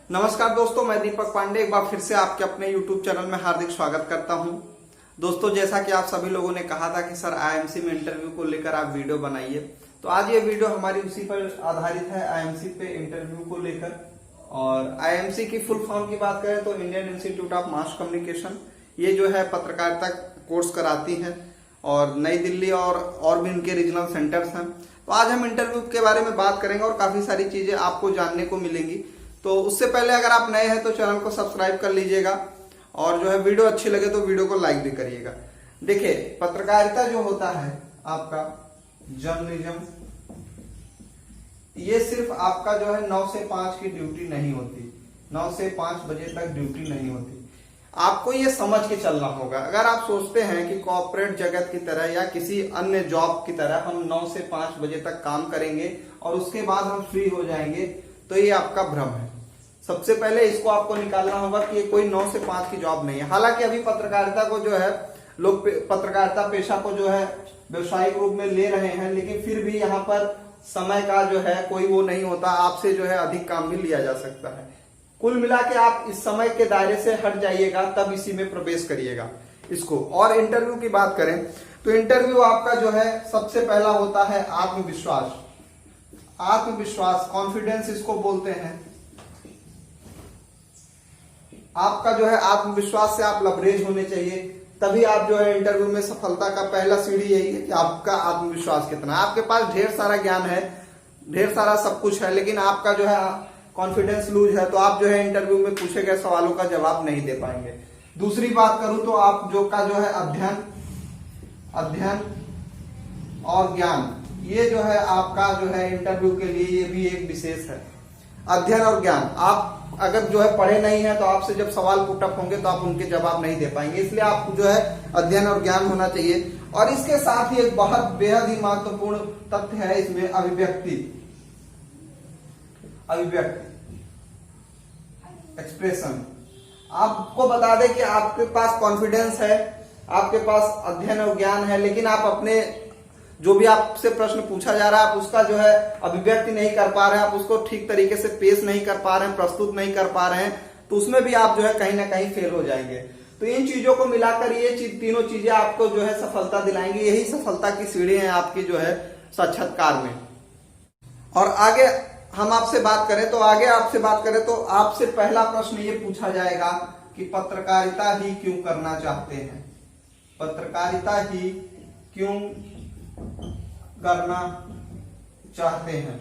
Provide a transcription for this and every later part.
नमस्कार दोस्तों, मैं दीपक पांडे एक बार फिर से आपके अपने YouTube चैनल में हार्दिक स्वागत करता हूं। दोस्तों, जैसा कि आप सभी लोगों ने कहा था कि सर आईएमसी में इंटरव्यू को लेकर आप वीडियो बनाइए, तो आज ये वीडियो हमारी उसी पर आधारित है, आईएमसी पे इंटरव्यू को लेकर। और आईएमसी की फुल फॉर्म की बात करें तो Indian institute of mass communication, ये जो है पत्रकारिता कोर्स कराती है और नई दिल्ली और भी इनके रीजनल सेंटर्स हैं। तो आज हम इंटरव्यू के बारे में बात करेंगे और काफी सारी चीजें आपको जानने को मिलेंगी। तो उससे पहले अगर आप नए हैं तो चैनल को सब्सक्राइब कर लीजिएगा और जो है वीडियो अच्छी लगे तो वीडियो को लाइक भी करिएगा। देखिए, पत्रकारिता जो होता है आपका जर्नलिज्म, ये सिर्फ आपका जो है 9 से 5 की ड्यूटी नहीं होती, 9 से 5 बजे तक ड्यूटी नहीं होती। आपको ये समझ के चलना होगा। अगर आप सोचते हैं कि कॉर्पोरेट जगत की तरह या किसी अन्य जॉब की तरह हम 9 से 5 बजे तक काम करेंगे और उसके बाद हम फ्री हो जाएंगे, तो ये आपका भ्रम है। सबसे पहले इसको आपको निकालना होगा कि ये कोई 9 से 5 की जॉब नहीं है। हालांकि अभी पत्रकारिता को जो है लोग पत्रकारिता पेशा को जो है व्यवसायिक रूप में ले रहे हैं, लेकिन फिर भी यहाँ पर समय का जो है कोई वो नहीं होता, आपसे जो है अधिक काम भी लिया जा सकता है। कुल मिला के आप इस समय के दायरे से हट जाइएगा, तब इसी में प्रवेश करिएगा इसको। और इंटरव्यू की बात करें तो इंटरव्यू आपका जो है सबसे पहला होता है आत्मविश्वास। आत्मविश्वास, कॉन्फिडेंस इसको बोलते हैं। आपका जो है आत्मविश्वास से आप लबरेज होने चाहिए, तभी आप जो है इंटरव्यू में सफलता का पहला सीढ़ी यही है कि आपका आत्मविश्वास कितना है। आपके पास ढेर सारा ज्ञान है, ढेर सारा सब कुछ है, लेकिन आपका जो है कॉन्फिडेंस लूज है, तो आप जो है इंटरव्यू में पूछे गए सवालों का जवाब नहीं दे पाएंगे। दूसरी बात करूं तो आप जो है अध्ययन और ज्ञान, ये जो है आपका जो है इंटरव्यू के लिए ये भी एक विशेष है। अध्ययन और ज्ञान, आप अगर जो है पढ़े नहीं है तो आपसे जब सवाल पुटअप होंगे तो आप उनके जवाब नहीं दे पाएंगे, इसलिए आपको जो है अध्ययन और ज्ञान होना चाहिए। और इसके साथ ही एक बहुत बेहद ही महत्वपूर्ण तथ्य है इसमें, अभिव्यक्ति, एक्सप्रेशन। आपको बता दें कि आपके पास कॉन्फिडेंस है, आपके पास अध्ययन और ज्ञान है, लेकिन आप अपने जो भी आपसे प्रश्न पूछा जा रहा है आप उसका जो है अभिव्यक्ति नहीं कर पा रहे हैं, आप उसको ठीक तरीके से पेश नहीं कर पा रहे हैं, प्रस्तुत नहीं कर पा रहे हैं, तो उसमें भी आप जो है कहीं ना कहीं फेल हो जाएंगे। तो इन चीजों को मिलाकर ये तीनों चीजें आपको जो है सफलता दिलाएंगी। यही सफलता की सीढ़ी है आपकी जो है साक्षात्कार में। और आगे हम आपसे बात करें तो आपसे पहला प्रश्न ये पूछा जाएगा कि पत्रकारिता ही क्यों करना चाहते हैं, पत्रकारिता ही क्यों करना चाहते हैं।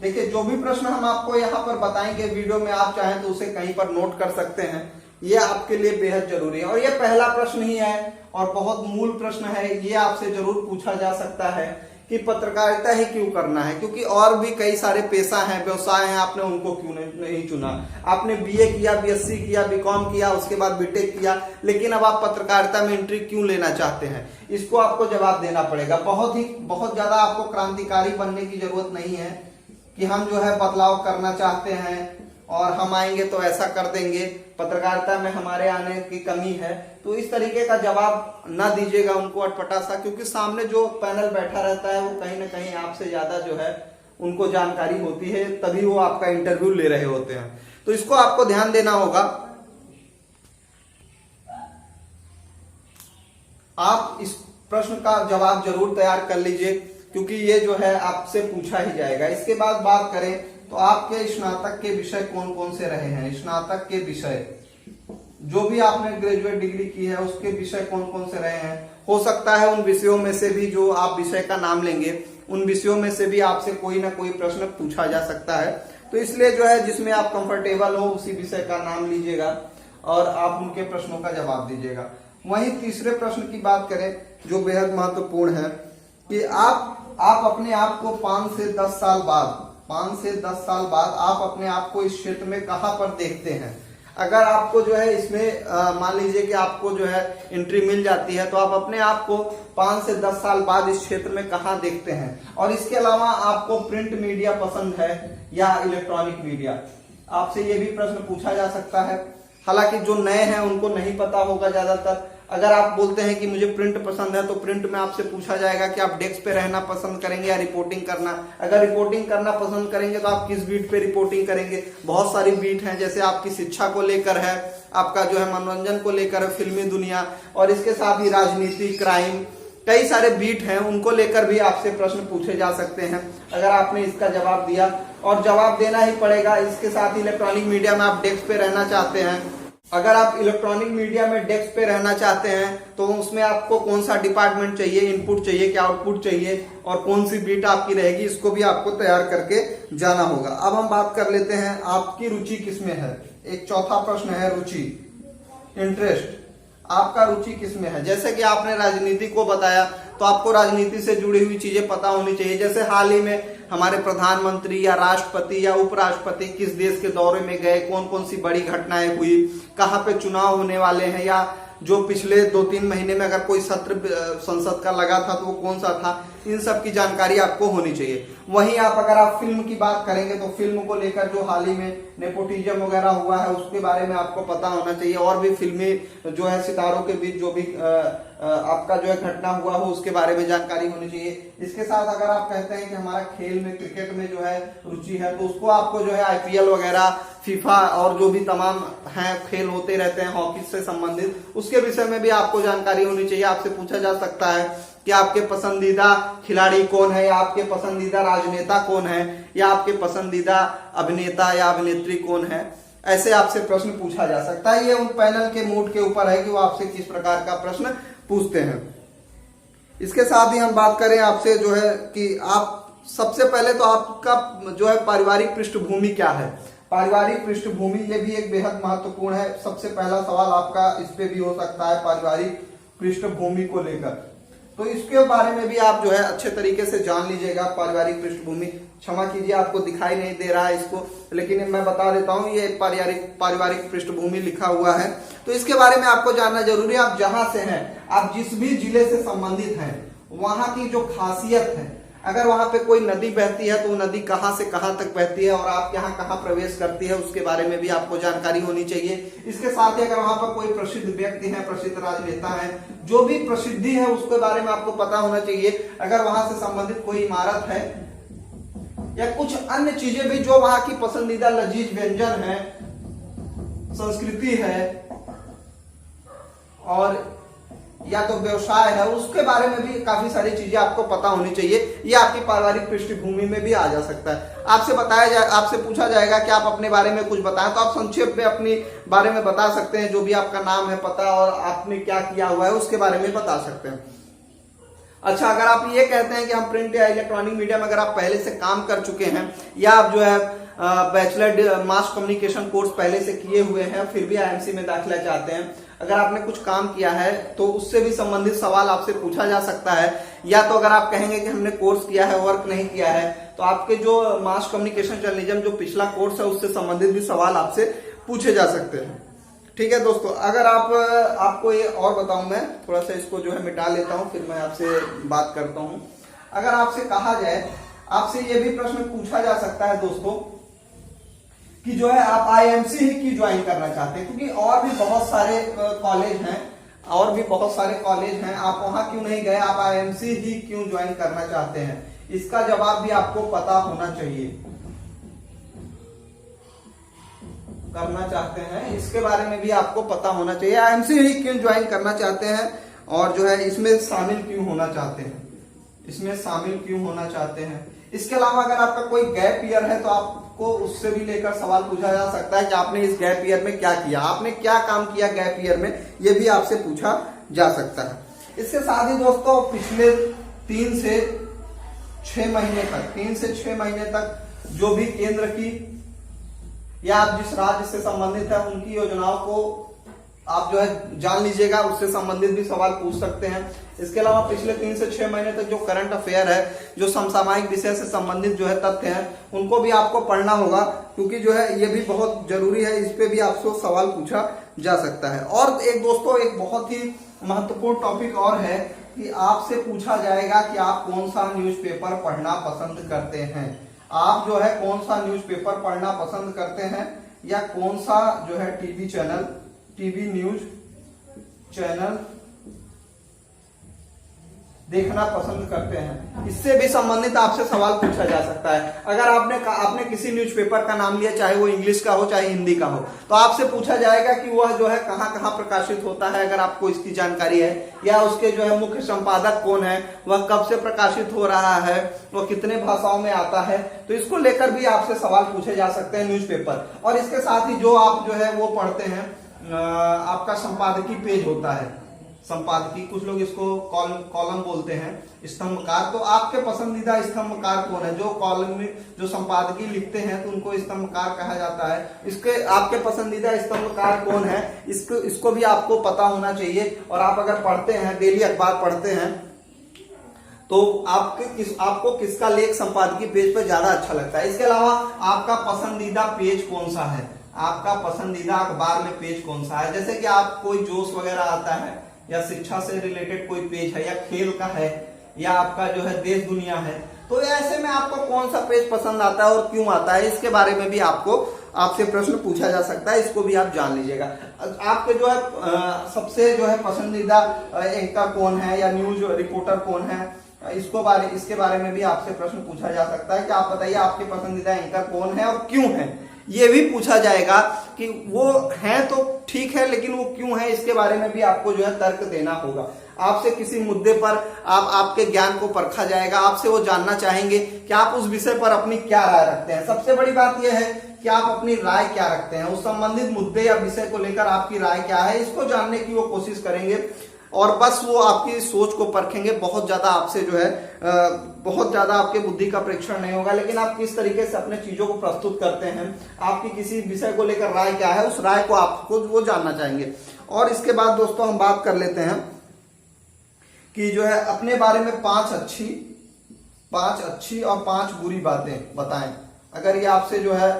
देखिए, जो भी प्रश्न हम आपको यहाँ पर बताएंगे वीडियो में, आप चाहें तो उसे कहीं पर नोट कर सकते हैं, ये आपके लिए बेहद जरूरी है। और ये पहला प्रश्न ही है और बहुत मूल प्रश्न है, ये आपसे जरूर पूछा जा सकता है कि पत्रकारिता ही क्यों करना है, क्योंकि और भी कई सारे पेशा हैं, व्यवसाय हैं, आपने उनको क्यों नहीं चुना। आपने बीए किया, बीएससी किया, बीकॉम किया, उसके बाद बीटेक किया, लेकिन अब आप पत्रकारिता में एंट्री क्यों लेना चाहते हैं, इसको आपको जवाब देना पड़ेगा। बहुत ज्यादा आपको क्रांतिकारी बनने की जरूरत नहीं है कि हम जो है बदलाव करना चाहते हैं और हम आएंगे तो ऐसा कर देंगे, पत्रकारिता में हमारे आने की कमी है, तो इस तरीके का जवाब ना दीजिएगा उनको अटपटा सा, क्योंकि सामने जो पैनल बैठा रहता है वो कहीं ना कहीं आपसे ज्यादा जो है उनको जानकारी होती है, तभी वो आपका इंटरव्यू ले रहे होते हैं। तो इसको आपको ध्यान देना होगा। आप इस प्रश्न का जवाब जरूर तैयार कर लीजिए, क्योंकि ये जो है आपसे पूछा ही जाएगा। इसके बाद बात करें तो आपके स्नातक के विषय कौन कौन से रहे हैं, स्नातक के विषय जो भी आपने ग्रेजुएट डिग्री की है उसके विषय कौन कौन से रहे हैं। हो सकता है उन विषयों में से भी, जो आप विषय का नाम लेंगे उन विषयों में से भी आपसे कोई ना कोई प्रश्न पूछा जा सकता है। तो इसलिए जो है जिसमें आप कंफर्टेबल हो उसी विषय का नाम लीजिएगा और आप उनके प्रश्नों का जवाब दीजिएगा। वहीं तीसरे प्रश्न की बात करें जो बेहद महत्वपूर्ण है कि आप अपने आप को 5 से 10 साल बाद आप अपने आप को इस क्षेत्र में कहां पर देखते हैं। अगर आपको जो है इसमें मान लीजिए कि आपको जो है एंट्री मिल जाती है, तो आप अपने आप को 5 से 10 साल बाद इस क्षेत्र में कहां देखते हैं। और इसके अलावा आपको प्रिंट मीडिया पसंद है या इलेक्ट्रॉनिक मीडिया, आपसे ये भी प्रश्न पूछा जा सकता है। हालांकि जो नए हैं उनको नहीं पता होगा ज्यादातर, अगर आप बोलते हैं कि मुझे प्रिंट पसंद है तो प्रिंट में आपसे पूछा जाएगा कि आप डेस्क पे रहना पसंद करेंगे या रिपोर्टिंग करना। अगर रिपोर्टिंग करना पसंद करेंगे तो आप किस बीट पे रिपोर्टिंग करेंगे। बहुत सारी बीट हैं, जैसे आपकी शिक्षा को लेकर है, आपका जो है मनोरंजन को लेकर है, फिल्मी दुनिया, और इसके साथ ही राजनीति, क्राइम, कई सारे बीट हैं, उनको लेकर भी आपसे प्रश्न पूछे जा सकते हैं अगर आपने इसका जवाब दिया, और जवाब देना ही पड़ेगा। इसके साथ ही इलेक्ट्रॉनिक मीडिया में आप डेस्क पे रहना चाहते हैं, अगर आप इलेक्ट्रॉनिक मीडिया में डेस्क पे रहना चाहते हैं तो उसमें आपको कौन सा डिपार्टमेंट चाहिए, इनपुट चाहिए क्या आउटपुट चाहिए, और कौन सी बीट आपकी रहेगी, इसको भी आपको तैयार करके जाना होगा। अब हम बात कर लेते हैं आपकी रुचि किसमें है। एक चौथा प्रश्न है रुचि, इंटरेस्ट, आपका रुचि किसमें है। जैसे कि आपने राजनीति को बताया तो आपको राजनीति से जुड़ी हुई चीजें पता होनी चाहिए। जैसे हाल ही में हमारे प्रधानमंत्री या राष्ट्रपति या उपराष्ट्रपति किस देश के दौरे में गए, कौन कौन सी बड़ी घटनाएं हुई, कहाँ पे चुनाव होने वाले हैं, या जो पिछले 2-3 महीने में अगर कोई सत्र संसद का लगा था तो वो कौन सा था, इन सब की जानकारी आपको होनी चाहिए। वहीं अगर आप फिल्म की बात करेंगे तो फिल्म को लेकर जो हाल ही में नेपोटिज्म वगैरह हुआ है उसके बारे में आपको पता होना चाहिए, और भी फिल्मी जो है सितारों के बीच जो भी आपका जो है घटना हुआ हो उसके बारे में जानकारी होनी चाहिए। इसके साथ अगर आप कहते हैं कि हमारा खेल में, क्रिकेट में जो है रुचि है, तो उसको आपको जो है आईपीएल वगैरह, फीफा और जो भी तमाम हैं खेल होते रहते हैं हॉकी से संबंधित, उसके विषय में भी आपको जानकारी होनी चाहिए। आपसे पूछा जा सकता है कि आपके पसंदीदा खिलाड़ी कौन है, या आपके पसंदीदा राजनेता कौन है, या आपके पसंदीदा अभिनेता या अभिनेत्री कौन है। ऐसे आपसे प्रश्न पूछा जा सकता है। ये उन पैनल के मूड के ऊपर है कि वो आपसे किस प्रकार का प्रश्न पूछते हैं। इसके साथ ही हम बात करें आपसे जो है कि आप सबसे पहले तो आपका जो है पारिवारिक पृष्ठभूमि क्या है। पारिवारिक पृष्ठभूमि ये भी एक बेहद महत्वपूर्ण है। सबसे पहला सवाल आपका इस पे भी हो सकता है पारिवारिक पृष्ठभूमि को लेकर, तो इसके बारे में भी आप जो है अच्छे तरीके से जान लीजिएगा। पारिवारिक पृष्ठभूमि, क्षमा कीजिए आपको दिखाई नहीं दे रहा है इसको, लेकिन मैं बता देता हूँ, ये पारिवारिक पृष्ठभूमि लिखा हुआ है, तो इसके बारे में आपको जानना जरूरी है। आप जहां से हैं, आप जिस भी जिले से संबंधित हैं, वहां की जो खासियत है, अगर वहां पे कोई नदी बहती है तो वो नदी कहां से कहां तक बहती है और आप यहाँ कहां प्रवेश करती है, उसके बारे में भी आपको जानकारी होनी चाहिए। इसके साथ ही अगर वहां पर कोई प्रसिद्ध व्यक्ति है, प्रसिद्ध राजनेता है, जो भी प्रसिद्धि है उसके बारे में आपको पता होना चाहिए। अगर वहां से संबंधित कोई इमारत है या कुछ अन्य चीजें भी जो वहां की पसंदीदा लजीज व्यंजन है, संस्कृति है, और या तो व्यवसाय है, उसके बारे में भी काफी सारी चीजें आपको पता होनी चाहिए। ये आपकी पारिवारिक पृष्ठभूमि में भी आ जा सकता है। आपसे पूछा जाएगा कि आप अपने बारे में कुछ बताएं, तो आप संक्षेप में अपने बारे में बता सकते हैं, जो भी आपका नाम है, पता और आपने क्या किया हुआ है उसके बारे में बता सकते हैं। अच्छा, अगर आप ये कहते हैं कि हम प्रिंट या इलेक्ट्रॉनिक मीडिया में अगर आप पहले से काम कर चुके हैं, या आप जो है बैचलर मास कम्युनिकेशन कोर्स पहले से किए हुए हैं, फिर भी आईएमसी में दाखिला चाहते हैं, अगर आपने कुछ काम किया है तो उससे भी संबंधित सवाल आपसे पूछा जा सकता है। या तो अगर आप कहेंगे कि हमने कोर्स किया है, वर्क नहीं किया है, तो आपके जो मास कम्युनिकेशन जर्नलिज्म जो पिछला कोर्स है उससे संबंधित भी सवाल आपसे पूछे जा सकते हैं। ठीक है दोस्तों, अगर आपको ये और बताऊं, मैं थोड़ा सा इसको जो है मिटा लेता हूं, फिर मैं आपसे बात करता हूं। अगर आपसे कहा जाए, आपसे ये भी प्रश्न पूछा जा सकता है दोस्तों कि जो है आप आईएमसी ही क्यों ज्वाइन करना चाहते हैं, क्योंकि और भी बहुत सारे कॉलेज हैं, आप वहां क्यों नहीं गए, आप आईएमसी ही क्यों ज्वाइन करना चाहते हैं। इसका जवाब भी आपको पता होना चाहिए। करना चाहते हैं, इसके बारे में भी आपको पता होना चाहिए। आईएमसी ही क्यों ज्वाइन करना चाहते हैं, और जो है इसमें शामिल क्यों होना चाहते हैं, इसके अलावा अगर आपका कोई गैप ईयर है तो आपको उससे भी लेकर सवाल पूछा जा सकता है कि आपने इस गैप ईयर में क्या किया, आपने क्या काम किया गैप ईयर में, ये भी आपसे पूछा जा सकता है। इसके साथ ही दोस्तों पिछले 3 से 6 महीने तक जो भी केंद्र की या आप जिस राज्य से संबंधित है उनकी योजनाओं को आप जो है जान लीजिएगा, उससे संबंधित भी सवाल पूछ सकते हैं। इसके अलावा पिछले 3 से 6 महीने तक जो करंट अफेयर है, जो समसामयिक विषय से संबंधित जो है तथ्य हैं, उनको भी आपको पढ़ना होगा, क्योंकि जो है ये भी बहुत जरूरी है, इस पे भी आपसे सवाल पूछा जा सकता है। और एक दोस्तों एक बहुत ही महत्वपूर्ण टॉपिक और है कि आपसे पूछा जाएगा कि आप कौन सा न्यूज़पेपर पढ़ना पसंद करते हैं। आप जो है कौन सा न्यूज़पेपर पढ़ना पसंद करते हैं, या कौन सा जो है टीवी न्यूज चैनल देखना पसंद करते हैं। इससे भी संबंधित आपसे सवाल पूछा जा सकता है। अगर आपने किसी न्यूज़पेपर का नाम लिया, चाहे वो इंग्लिश का हो चाहे हिंदी का हो, तो आपसे पूछा जाएगा कि वह जो है कहाँ कहाँ प्रकाशित होता है, अगर आपको इसकी जानकारी है, या उसके जो है मुख्य संपादक कौन है, वह कब से प्रकाशित हो रहा है, वह कितने भाषाओं में आता है, तो इसको लेकर भी आपसे सवाल पूछे जा सकते हैं न्यूज़पेपर। और इसके साथ ही जो आप जो है वो पढ़ते हैं, आपका संपादकीय पेज होता है, संपादकीय, कुछ लोग इसको कॉलम बोलते हैं, स्तंभकार। तो आपके पसंदीदा स्तंभकार कौन है? जो कॉलम में जो संपादकीय लिखते हैं तो उनको स्तंभकार कहा जाता है। इसके आपके पसंदीदा स्तंभकार कौन है, इसको भी आपको पता होना चाहिए। और आप अगर पढ़ते हैं, डेली अखबार पढ़ते हैं, तो आपको किसका लेख संपादकीय पेज पर ज्यादा अच्छा लगता है। इसके अलावा आपका पसंदीदा पेज कौन सा है, आपका पसंदीदा अखबार में पेज कौन सा है। जैसे कि आप कोई जोश वगैरह आता है, या शिक्षा से रिलेटेड कोई पेज है, या खेल का है, या आपका जो है देश दुनिया है, तो ऐसे में आपको कौन सा पेज पसंद आता है और क्यों आता है, इसके बारे में भी आपसे प्रश्न पूछा जा सकता है। इसको भी आप जान लीजिएगा। आपके जो है सबसे जो है पसंदीदा एंकर कौन है, या न्यूज रिपोर्टर कौन है, इसके बारे में भी आपसे प्रश्न पूछा जा सकता है कि आप बताइए आपके पसंदीदा एंकर कौन है और क्यों है। ये भी पूछा जाएगा कि वो हैं तो ठीक है, लेकिन वो क्यों है, इसके बारे में भी आपको जो है तर्क देना होगा। आपसे किसी मुद्दे पर आपके ज्ञान को परखा जाएगा, आपसे वो जानना चाहेंगे कि आप उस विषय पर अपनी क्या राय रखते हैं। सबसे बड़ी बात यह है कि आप अपनी राय क्या रखते हैं, उस संबंधित मुद्दे या विषय को लेकर आपकी राय क्या है, इसको जानने की वो कोशिश करेंगे। और बस वो आपकी सोच को परखेंगे। बहुत ज्यादा आपसे जो है बहुत ज्यादा आपके बुद्धि का परीक्षण नहीं होगा, लेकिन आप किस तरीके से अपने चीजों को प्रस्तुत करते हैं, आपकी किसी विषय को लेकर राय क्या है, उस राय को आपको वो जानना चाहेंगे। और इसके बाद दोस्तों हम बात कर लेते हैं कि जो है अपने बारे में 5 अच्छी और 5 बुरी बातें बताएं। अगर ये आपसे जो है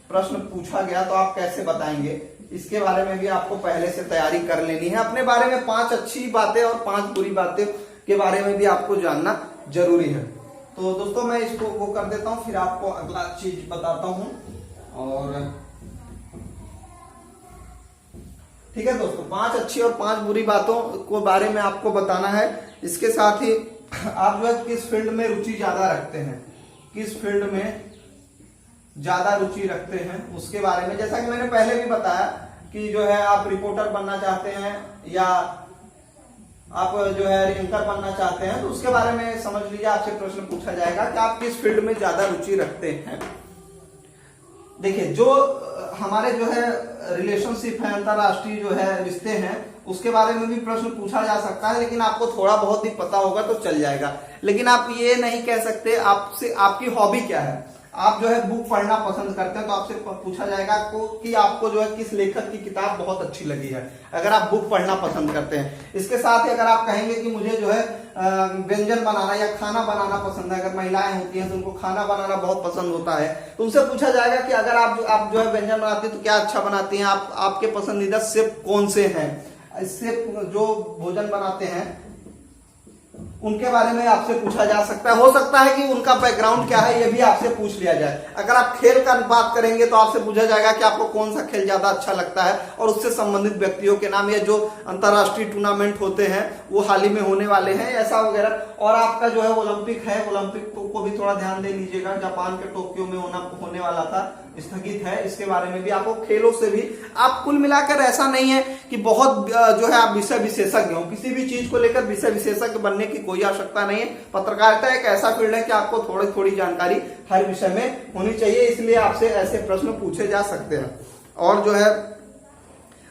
प्रश्न पूछा गया तो आप कैसे बताएंगे, इसके बारे में भी आपको पहले से तैयारी कर लेनी है। अपने बारे में 5 अच्छी बातें और 5 बुरी बातें के बारे में भी आपको जानना जरूरी है। तो दोस्तों मैं इसको वो कर देता हूं, फिर आपको अगला चीज बताता हूं। और ठीक है दोस्तों, 5 अच्छी और 5 बुरी बातों को बारे में आपको बताना है। इसके साथ ही आप जो है किस फील्ड में रुचि ज्यादा रखते हैं, किस फील्ड में ज्यादा रुचि रखते हैं, उसके बारे में। जैसा कि मैंने पहले भी बताया कि जो है आप रिपोर्टर बनना चाहते हैं, या आप जो है एंकर बनना चाहते हैं, तो उसके बारे में समझ लीजिए। आपसे प्रश्न पूछा जाएगा कि आप किस फील्ड में ज्यादा रुचि रखते हैं। देखिए, जो हमारे जो है रिलेशनशिप है, अंतरराष्ट्रीय जो है रिश्ते हैं, उसके बारे में भी प्रश्न पूछा जा सकता है, लेकिन आपको थोड़ा बहुत ही पता होगा तो चल जाएगा। लेकिन आप ये नहीं कह सकते आपसे आपकी हॉबी क्या है। आप जो है बुक पढ़ना पसंद करते हैं तो आपसे पूछा जाएगा कि आपको जो है किस लेखक की किताब बहुत अच्छी लगी है, अगर आप बुक पढ़ना पसंद करते हैं। इसके साथ ही अगर आप कहेंगे कि मुझे जो है व्यंजन बनाना या खाना बनाना पसंद है, अगर महिलाएं होती हैं तो उनको खाना बनाना बहुत पसंद होता है, तो उनसे पूछा जाएगा कि अगर आप जो है व्यंजन बनाती हैं तो क्या अच्छा बनाती हैं, आपके पसंदीदा शेफ कौन से हैं, शेफ जो भोजन बनाते हैं उनके बारे में आपसे पूछा जा सकता है। हो सकता है कि उनका बैकग्राउंड क्या है, ये भी आपसे पूछ लिया जाए। अगर आप खेल का बात करेंगे तो आपसे पूछा जाएगा कि आपको कौन सा खेल ज्यादा अच्छा लगता है, और उससे संबंधित व्यक्तियों के नाम, या जो अंतरराष्ट्रीय टूर्नामेंट होते हैं वो हाल ही में होने वाले हैं, ऐसा वगैरह। और आपका जो है ओलंपिक है, ओलंपिक को भी थोड़ा ध्यान दे लीजिएगा, जापान के टोक्यो में होने वाला था, स्थगित है, इसके बारे में भी आपको खेलों से भी। आप कुल मिलाकर ऐसा नहीं है कि बहुत जो है आप विषय विशेषज्ञ हो, किसी भी चीज को लेकर विषय विशेषज्ञ बनने की कोई आवश्यकता नहीं है। पत्रकारिता एक ऐसा फील्ड है कि आपको थोड़ी थोड़ी जानकारी हर विषय में होनी चाहिए, इसलिए आपसे ऐसे प्रश्न पूछे जा सकते हैं। और जो है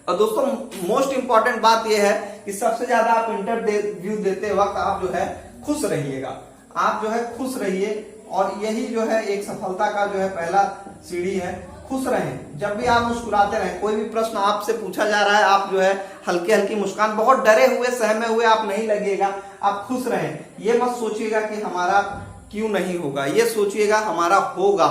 दोस्तों मोस्ट इंपॉर्टेंट बात यह है कि सबसे ज्यादा आप इंटरव्यू देते वक्त आप जो है खुश रहिएगा, आप जो है खुश रहिए, और यही जो है एक सफलता का जो है पहला सीढ़ी है। खुश रहें, जब भी आप मुस्कुराते रहें। कोई भी प्रश्न आपसे पूछा जा रहा है, आप जो है हल्की हल्की मुस्कान, बहुत डरे हुए सहमे हुए आप नहीं लगेगा, आप खुश रहें। ये मत सोचिएगा कि हमारा क्यों नहीं होगा, ये सोचिएगा हमारा होगा।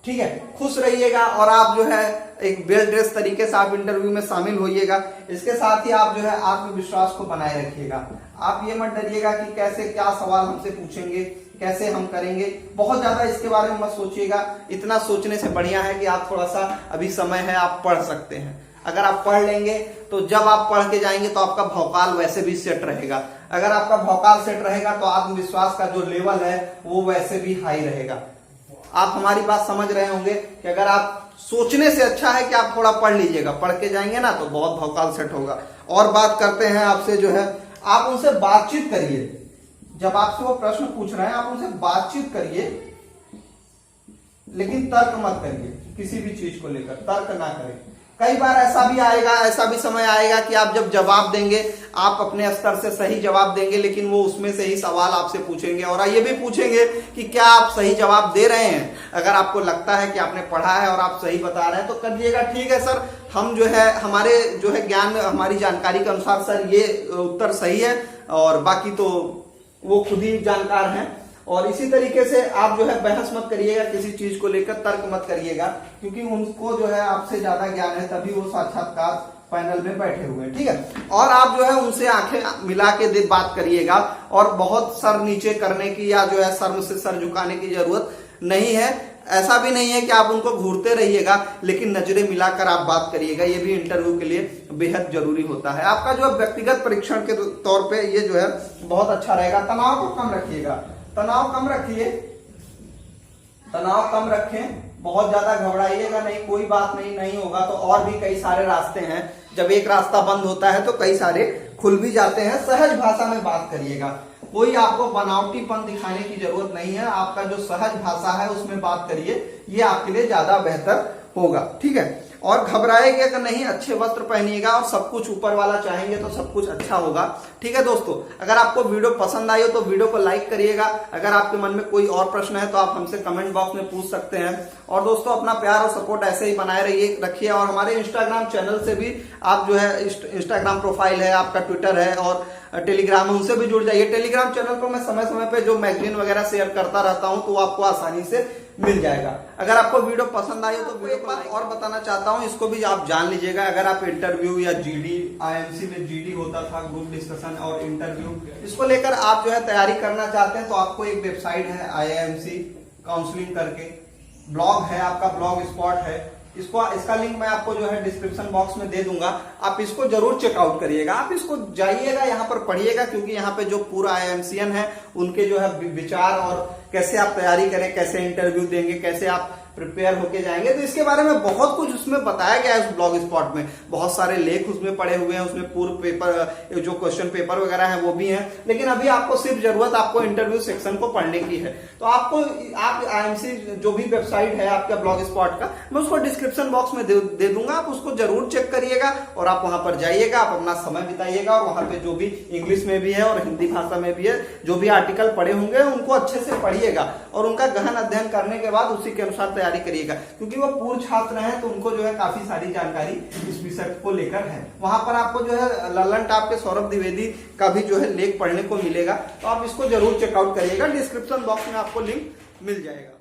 ठीक है, खुश रहिएगा, और आप जो है एक वेल ड्रेस तरीके से आप इंटरव्यू में शामिल होइएगा। इसके साथ ही आप जो है आत्मविश्वास को बनाए रखिएगा। आप ये मत डरिएगा कि कैसे क्या सवाल हमसे पूछेंगे, कैसे हम करेंगे, बहुत ज्यादा इसके बारे में मत सोचिएगा। इतना सोचने से बढ़िया है कि आप थोड़ा सा, अभी समय है, आप पढ़ सकते हैं। अगर आप पढ़ लेंगे तो जब आप पढ़ के जाएंगे तो आपका भौकाल वैसे भी सेट रहेगा। अगर आपका भौकाल सेट रहेगा तो आत्मविश्वास का जो लेवल है वो वैसे भी हाई रहेगा। आप हमारी बात समझ रहे होंगे कि अगर आप सोचने से अच्छा है कि आप थोड़ा पढ़ लीजिएगा, पढ़ के जाएंगे ना तो बहुत भौकाल सेट होगा। और बात करते हैं आपसे जो है, आप उनसे बातचीत करिए। जब आपसे वो प्रश्न पूछ रहे हैं आप उनसे बातचीत करिए, लेकिन तर्क मत करिए। किसी भी चीज को लेकर तर्क ना करें। कई बार ऐसा भी समय आएगा कि आप जब जवाब देंगे आप अपने स्तर से सही जवाब देंगे, लेकिन वो उसमें से ही सवाल आपसे पूछेंगे और ये भी पूछेंगे कि क्या आप सही जवाब दे रहे हैं। अगर आपको लगता है कि आपने पढ़ा है और आप सही बता रहे हैं तो कर दिएगा, ठीक है सर, हम जो है हमारे जो है ज्ञान में हमारी जानकारी के अनुसार सर ये उत्तर सही है, और बाकी तो वो खुद ही जानकार हैं। और इसी तरीके से आप जो है बहस मत करिएगा, किसी चीज को लेकर तर्क मत करिएगा, क्योंकि उनको जो है आपसे ज्यादा ज्ञान है, तभी वो साक्षात्कार पैनल में बैठे हुए हैं, ठीक है। और आप जो है उनसे आंखें मिला के बात करिएगा, और बहुत सर नीचे करने की या जो है शर्म से सर झुकाने की जरूरत नहीं है। ऐसा भी नहीं है कि आप उनको घूरते रहिएगा, लेकिन नजरें मिलाकर आप बात करिएगा। ये भी इंटरव्यू के लिए बेहद जरूरी होता है। आपका जो व्यक्तिगत परीक्षण के तौर पे ये जो है बहुत अच्छा रहेगा। तनाव को कम रखिएगा, तनाव कम रखिए, तनाव कम रखें, बहुत ज्यादा घबराइएगा नहीं, कोई बात नहीं होगा तो और भी कई सारे रास्ते हैं। जब एक रास्ता बंद होता है तो कई सारे खुल भी जाते हैं। सहज भाषा में बात करिएगा, कोई आपको बनावटीपन दिखाने की जरूरत नहीं है। आपका जो सहज भाषा है उसमें बात करिए, ये आपके लिए ज्यादा बेहतर होगा, ठीक है। और घबराएगा कि नहीं, अच्छे वस्त्र पहनिएगा, और सब कुछ ऊपर वाला चाहेंगे तो सब कुछ अच्छा होगा, ठीक है दोस्तों। अगर आपको वीडियो पसंद आई हो तो वीडियो को लाइक करिएगा। अगर आपके मन में कोई और प्रश्न है तो आप हमसे कमेंट बॉक्स में पूछ सकते हैं। और दोस्तों अपना प्यार और सपोर्ट ऐसे ही बनाए रखिए। और हमारे इंस्टाग्राम चैनल से भी आप जो है, इंस्टाग्राम प्रोफाइल है आपका, ट्विटर है और टेलीग्राम है, उनसे भी जुड़ जाइए। टेलीग्राम चैनल पर मैं समय समय पे जो मैगजीन वगैरह शेयर करता रहता हूं, तो आपको आसानी से मिल जाएगा। अगर आपको वीडियो पसंद आई हो तो वीडियो को लाइक। और बताना चाहता हूं, इसको भी आप जान लीजिएगा, अगर आप इंटरव्यू या जीडी, आईएमसी में जीडी होता था, ग्रुप डिस्कशन और इंटरव्यू, इसको लेकर आप जो है तैयारी करना चाहते हैं तो आपको एक वेबसाइट है IIMC काउंसलिंग करके, ब्लॉग है आपका, ब्लॉग स्पॉट है, इसका लिंक मैं आपको जो है डिस्क्रिप्शन बॉक्स में दे दूंगा। आप इसको जरूर चेकआउट करिएगा, आप इसको जाइएगा, यहाँ पर पढ़िएगा, क्योंकि यहाँ पे जो पूरा IIMCN है उनके जो है विचार और कैसे आप तैयारी करें, कैसे इंटरव्यू देंगे, कैसे आप प्रिपेयर होके जाएंगे, तो इसके बारे में बहुत कुछ उसमें बताया गया है। उस ब्लॉग स्पॉट में बहुत सारे लेख उसमें पड़े हुए हैं, उसमें पूर्व पेपर जो क्वेश्चन पेपर वगैरह है वो भी हैं। लेकिन अभी आपको सिर्फ जरूरत आपको इंटरव्यू सेक्शन को पढ़ने की है। तो आप IIMC जो भी वेबसाइट है आपका ब्लॉग स्पॉट का, मैं उसको डिस्क्रिप्शन बॉक्स में दे दूंगा, आप उसको जरूर चेक करिएगा और आप वहां पर जाइएगा, आप अपना समय बिताइएगा और वहां पे जो भी इंग्लिश में भी है और हिंदी भाषा में भी है, जो भी आर्टिकल पढ़े होंगे उनको अच्छे से पढ़िएगा और उनका गहन अध्ययन करने के बाद उसी के अनुसार तैयारी करिएगा, क्योंकि वो पूर्व छात्र हैं तो उनको जो है काफी सारी जानकारी इस विषय को लेकर है। वहां पर आपको जो है लल्लन टॉप के सौरभ द्विवेदी का भी जो है लेख पढ़ने को मिलेगा, तो आप इसको जरूर चेकआउट करिएगा। डिस्क्रिप्शन बॉक्स में आपको लिंक मिल जाएगा।